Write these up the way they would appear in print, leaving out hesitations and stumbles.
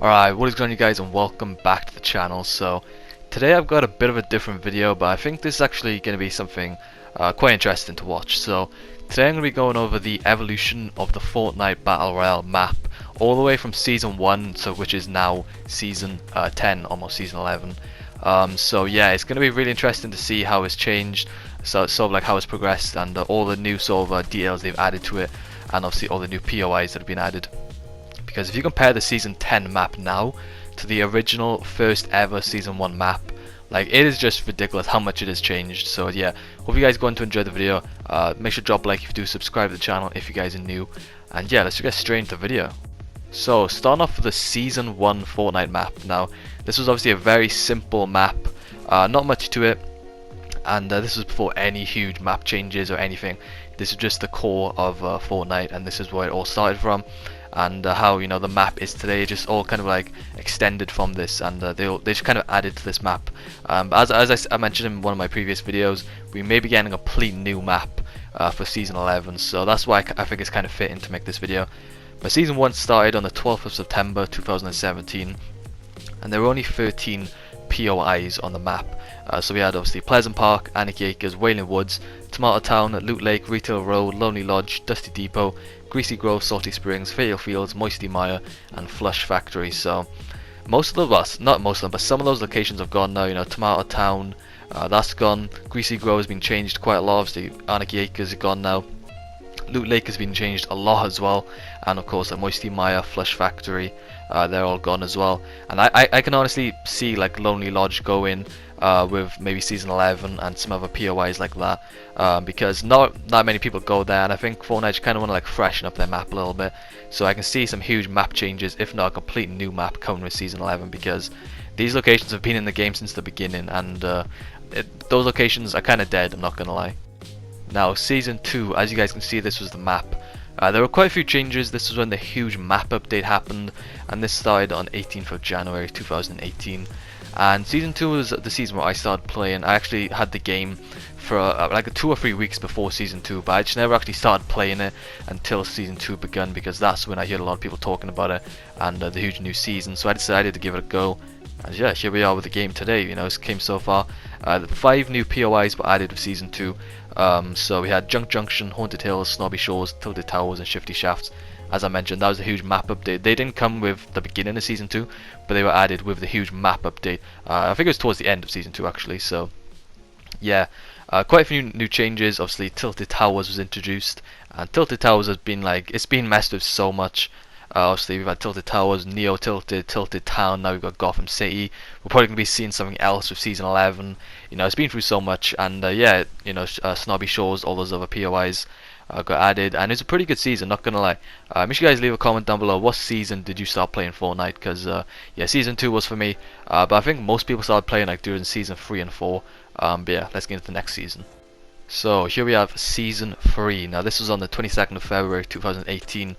Alright, what is going on you guys, and welcome back to the channel. So today I've got a bit of a different video, but I think this is actually going to be something quite interesting to watch. So today I'm going to be going over the evolution of the Fortnite Battle Royale map all the way from Season 1, so which is now Season 10, almost Season 11. So yeah, it's going to be really interesting to see how it's changed, so sort of like how it's progressed, and all the new sort of details they've added to it, and obviously all the new POIs that have been added. Because if you compare the Season 10 map now to the original first ever Season 1 map, like, it is just ridiculous how much it has changed. So yeah, hope you guys are going to enjoy the video. Make sure to drop a like if you do, subscribe to the channel if you guys are new, and yeah, let's just get straight into the video. So starting off with the Season 1 Fortnite map. Now this was obviously a very simple map, not much to it, and this was before any huge map changes or anything. This is just the core of Fortnite, and this is where it all started from. And how, you know, the map is today, just all kind of like extended from this, and they just kind of added to this map. As I mentioned in one of my previous videos, we may be getting a complete new map for Season 11, so that's why I think it's kind of fitting to make this video. But Season 1 started on the 12th of September 2017, and there were only 13 POIs on the map. So we had obviously Pleasant Park, Anarchy Acres, Wailing Woods, Tomato Town, Loot Lake, Retail Road, Lonely Lodge, Dusty Depot, Greasy Grove, Salty Springs, Fatal Fields, Moisty Mire, and Flush Factory. So most of us, not most of them, but some of those locations have gone now. You know, Tomato Town, that's gone. Greasy Grove has been changed quite a lot. Obviously, Anarchy Acres are gone now. Loot Lake has been changed a lot as well, and of course Moisty Mire, Flush Factory, they're all gone as well. And I can honestly see like Lonely Lodge go in with maybe Season 11 and some other POIs like that, because not that many people go there, and I think Fortnite kind of want to like freshen up their map a little bit. So I can see some huge map changes, if not a complete new map, coming with Season 11, because these locations have been in the game since the beginning, and those locations are kind of dead, I'm not gonna lie. Now Season 2, as you guys can see, this was the map. There were quite a few changes. This was when the huge map update happened, and this started on 18th of January 2018. And Season 2 was the season where I started playing. I actually had the game for like 2 or 3 weeks before Season 2, but I just never actually started playing it until Season 2 began, because that's when I heard a lot of people talking about it and the huge new season. So I decided to give it a go. And yeah, here we are with the game today. You know, it came so far. 5 new POIs were added with Season 2. So we had Junk Junction, Haunted Hills, Snobby Shores, Tilted Towers, and Shifty Shafts. As I mentioned, that was a huge map update. They didn't come with the beginning of Season 2, but they were added with the huge map update. I think it was towards the end of Season 2 actually. So yeah, quite a few new changes. Obviously Tilted Towers was introduced, and Tilted Towers has been like, it's been messed with so much. Obviously we've had Tilted Towers, Neo Tilted, Tilted Town, now we've got Gotham City. We're probably going to be seeing something else with Season 11. You know, it's been through so much, and yeah, you know, Snobby Shores, all those other POIs got added, and it's a pretty good season, not gonna lie. Make sure you guys leave a comment down below, what season did you start playing Fortnite, because yeah, Season 2 was for me, but I think most people started playing like during Season 3 and 4. But yeah, let's get into the next season. So here we have Season 3. Now this was on the 22nd of February 2018.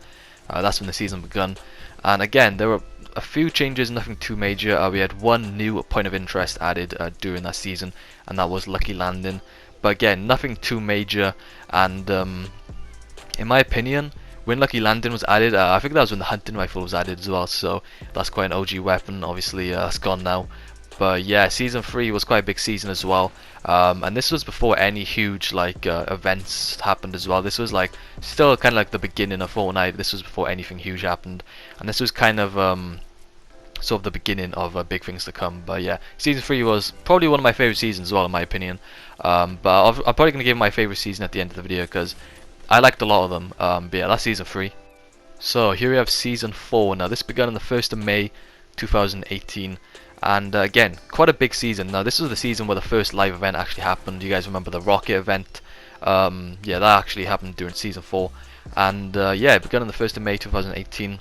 That's when the season begun, and again there were a few changes, nothing too major. We had one new point of interest added during that season, and that was Lucky Landing. But again, nothing too major, and in my opinion, when Lucky Landing was added, I think that was when the hunting rifle was added as well, so that's quite an OG weapon. Obviously that's gone now. But yeah, Season 3 was quite a big season as well, and this was before any huge like events happened as well. This was like still kind of like the beginning of Fortnite. This was before anything huge happened, and this was kind of sort of the beginning of big things to come. But yeah, Season 3 was probably one of my favorite seasons as well, in my opinion. But I'm probably going to give my favorite season at the end of the video, because I liked a lot of them. But yeah, that's Season 3. So here we have Season 4. Now this began on the 1st of May 2018. And again, quite a big season. Now this was the season where the first live event actually happened. You guys remember the rocket event? Yeah, that actually happened during Season 4. And yeah, it began on the 1st of May 2018.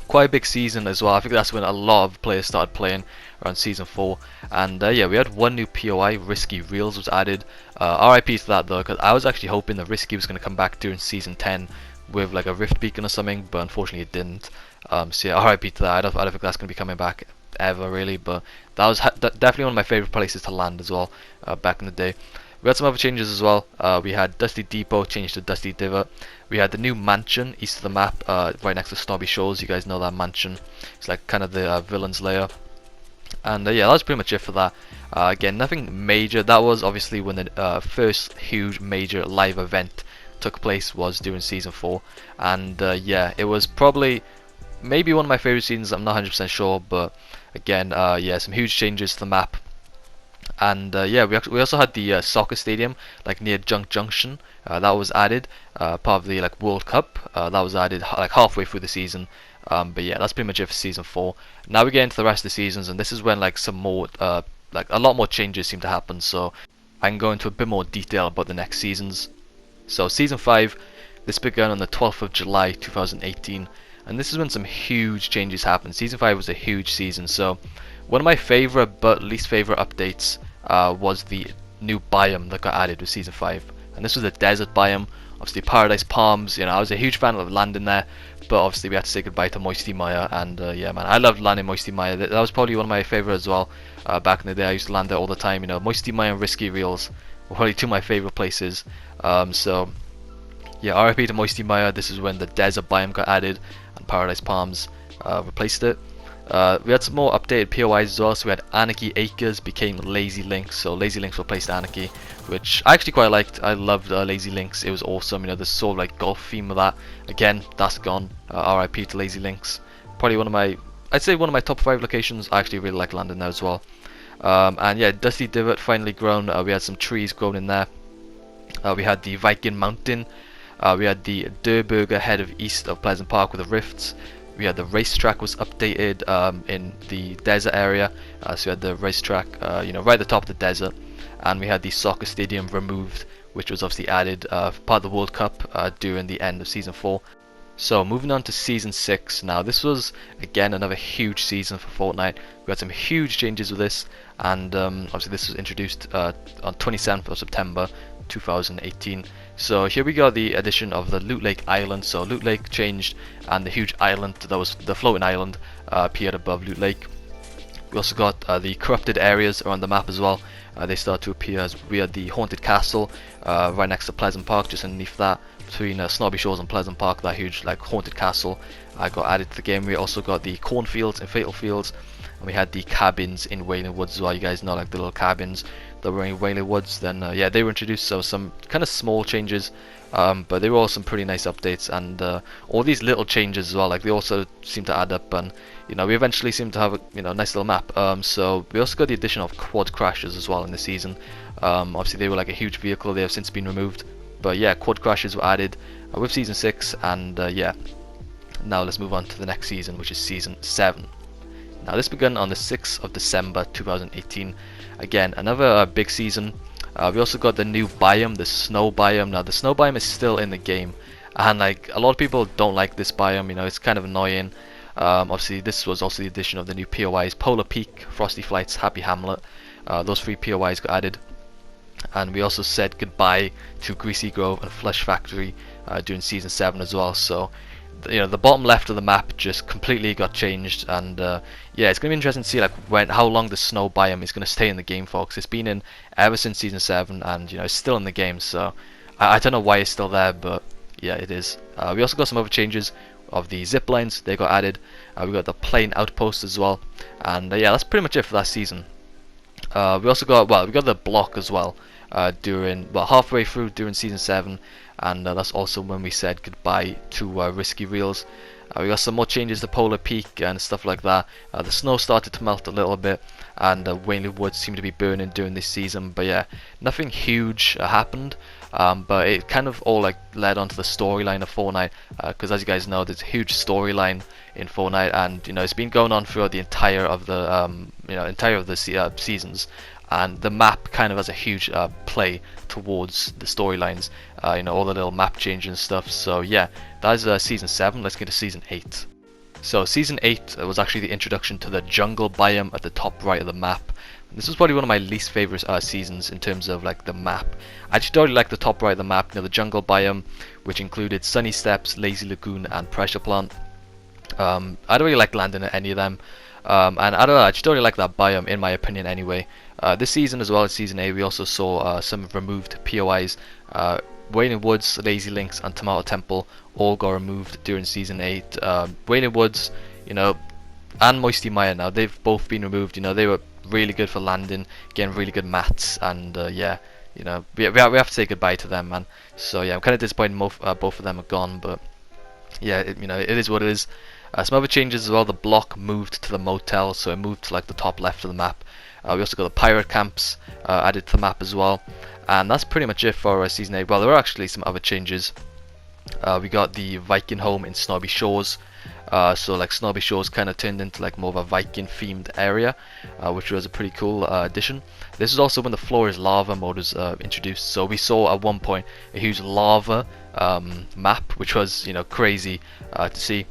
Quite a big season as well. I think that's when a lot of players started playing, around Season 4. And yeah, we had one new POI, Risky Reels, was added. RIP to that though, because I was actually hoping that Risky was going to come back during Season 10 with like a Rift Beacon or something, but unfortunately it didn't. So yeah, RIP to that. I don't think that's going to be coming back ever really, but that was definitely one of my favorite places to land as well, back in the day. We had some other changes as well. We had Dusty Depot changed to Dusty Divot. We had the new mansion east of the map, right next to Snobby Shores. You guys know that mansion. It's like kind of the villain's lair. And yeah, that was pretty much it for that. Again, nothing major. That was obviously when the first huge major live event took place, was during season 4. And yeah, it was probably maybe one of my favorite seasons. I'm not 100% sure, but again, yeah, some huge changes to the map. And yeah, we also had the soccer stadium like near Junk Junction. That was added, part of the like World Cup. That was added like halfway through the season. But yeah, that's pretty much it for season 4. Now we get into the rest of the seasons, and this is when like some more like a lot more changes seem to happen. So I can go into a bit more detail about the next seasons. So season 5, this began on the 12th of July 2018, and this is when some huge changes happened. Season 5 was a huge season. So one of my favorite but least favorite updates was the new biome that got added with season 5, and this was the desert biome. Obviously Paradise Palms, you know, I was a huge fan of landing there, but obviously we had to say goodbye to Moisty Mire. And yeah, man, I loved landing Moisty Mire. That was probably one of my favorites as well. Back in the day, I used to land there all the time. You know, Moisty Mire and Risky Reels were probably two of my favorite places. So yeah, RIP to Moisty Mire. This is when the desert biome got added and Paradise Palms replaced it. We had some more updated POIs as well. So we had Anarchy Acres became Lazy Links. So Lazy Links replaced Anarchy, which I actually quite liked. I loved Lazy Links. It was awesome. You know, the sort of like golf theme of that. Again, that's gone. RIP to Lazy Links. Probably one of my, I'd say one of my top 5 locations. I actually really like landing there as well. And yeah, Dusty Divot finally grown. We had some trees grown in there. We had the Viking Mountain. We had the Durburger head of east of Pleasant Park with the rifts. We had the racetrack was updated in the desert area, so we had the racetrack, you know, right at the top of the desert, and we had the soccer stadium removed, which was obviously added part of the World Cup during the end of season 4. So moving on to season 6. Now this was again another huge season for Fortnite. We had some huge changes with this, and obviously this was introduced on 27th of September 2018. So here we got the addition of the Loot Lake Island. So Loot Lake changed, and the huge island that was the floating island appeared above Loot Lake. We also got the corrupted areas around the map as well. They start to appear as we had the Haunted Castle right next to Pleasant Park, just underneath that, between Snobby Shores and Pleasant Park. That huge like haunted castle got added to the game. We also got the cornfields and Fatal Fields, and we had the cabins in Wailing Woods as well. You guys know, like the little cabins that were in Wailing Woods. Then yeah, they were introduced. So some kind of small changes, but they were all some pretty nice updates, and all these little changes as well, like they also seem to add up, and you know, we eventually seem to have a, you know, nice little map. So we also got the addition of quad crashes as well in the season. Obviously they were like a huge vehicle. They have since been removed, but yeah, quad crashes were added with season 6. And yeah, now let's move on to the next season, which is season 7. Now this began on the 6th of December 2018. Again, another big season. We also got the new biome, the snow biome. Now the snow biome is still in the game, and like a lot of people don't like this biome. You know, it's kind of annoying. Obviously this was also the addition of the new POIs: Polar Peak, Frosty Flights, Happy Hamlet. Those 3 POIs got added, and we also said goodbye to Greasy Grove and Flush Factory during season 7 as well. So you know, the bottom left of the map just completely got changed, and yeah, it's gonna be interesting to see like how long the snow biome is gonna stay in the game for, because it's been in ever since season 7, and you know, it's still in the game. So I don't know why it's still there, but yeah, it is. We also got some other changes of the zip lines. They got added. We got the plane outpost as well, and yeah, that's pretty much it for that season. We also got, well, we got the block as well during, well, halfway through during season 7, and that's also when we said goodbye to Risky Reels. We got some more changes to Polar Peak and stuff like that. The snow started to melt a little bit, and Wailing Woods seemed to be burning during this season. But yeah, nothing huge happened, but it kind of all like led onto the storyline of Fortnite, because as you guys know, there's a huge storyline in Fortnite, and you know, it's been going on throughout the entire of the seasons. And the map kind of has a huge play towards the storylines, you know, all the little map changes and stuff. So yeah, that is season 7. Let's get to season 8. So season 8 was actually the introduction to the jungle biome at the top right of the map. This was probably one of my least favorite seasons in terms of like the map. I actually don't really like the top right of the map, you know, the jungle biome, which included Sunny Steps, Lazy Lagoon, and Pressure Plant. I don't really like landing at any of them. And I don't know, I just don't really like that biome in my opinion anyway. This season as well as Season 8, we also saw some removed POIs. Wailing Woods, Lazy Links, and Tomato Temple all got removed during Season 8. Wailing Woods, you know, and Moisty Mire now, they've both been removed. You know, they were really good for landing, getting really good mats, and yeah, you know, we have to say goodbye to them, man. So yeah, I'm kind of disappointed both of them are gone, but yeah, you know, it is what it is. Some other changes as well. The block moved to the motel, so it moved to like the top left of the map. We also got the pirate camps added to the map as well, and that's pretty much it for Season 8. Well, there are actually some other changes. We got the Viking home in Snobby Shores. So like Snobby Shores kind of turned into like more of a Viking themed area, which was a pretty cool addition. This is also when the floor is lava mode was introduced. So we saw at one point a huge lava map, which was, you know, crazy to see.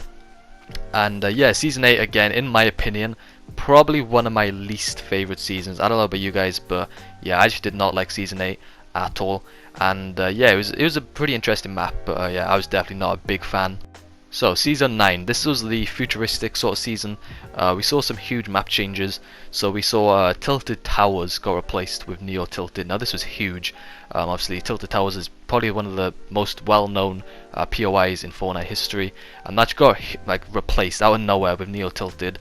And yeah, Season 8 again, in my opinion, probably one of my least favorite seasons. I don't know about you guys, but yeah, I just did not like Season 8 at all. And yeah, it was a pretty interesting map, but yeah, I was definitely not a big fan. So Season 9, this was the futuristic sort of season. We saw some huge map changes. So we saw Tilted Towers got replaced with Neo Tilted. Now this was huge. Obviously Tilted Towers is probably one of the most well-known POIs in Fortnite history, and that got like replaced out of nowhere with Neo Tilted.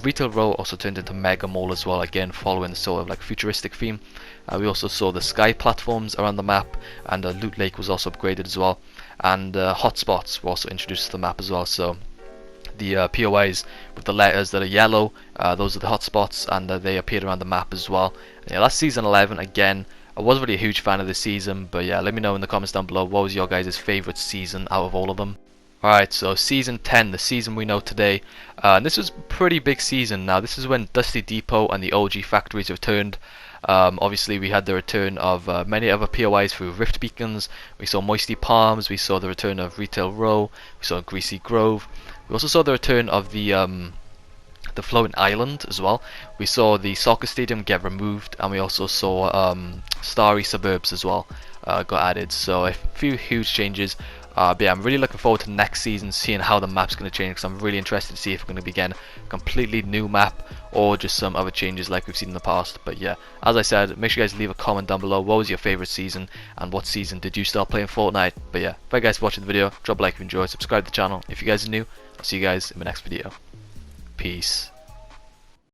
Retail Row also turned into Mega Mall as well, again following the sort of like futuristic theme. We also saw the sky platforms around the map, and Loot Lake was also upgraded as well. And hotspots were also introduced to the map as well. So the POIs with the letters that are yellow, those are the hotspots, and they appeared around the map as well. And yeah, that's Season 11. Again, I wasn't really a huge fan of this season, but yeah, let me know in the comments down below what was your guys' favourite season out of all of them. Alright, so Season 10, the season we know today. This was a pretty big season. Now this is when Dusty Depot and the OG factories returned. Obviously we had the return of many other POIs through Rift Beacons. We saw Moisty Palms, we saw the return of Retail Row, we saw Greasy Grove. We also saw the return of the Floating Island as well. We saw the soccer stadium get removed, and we also saw Starry Suburbs as well got added. So a few huge changes. But yeah, I'm really looking forward to next season, seeing how the map's going to change, because I'm really interested to see if we're going to be getting a completely new map or just some other changes like we've seen in the past. But yeah, as I said, make sure you guys leave a comment down below. What was your favourite season, and what season did you start playing Fortnite? But yeah, thank you guys for watching the video. Drop a like if you enjoyed, subscribe to the channel if you guys are new. I'll see you guys in the next video. Peace.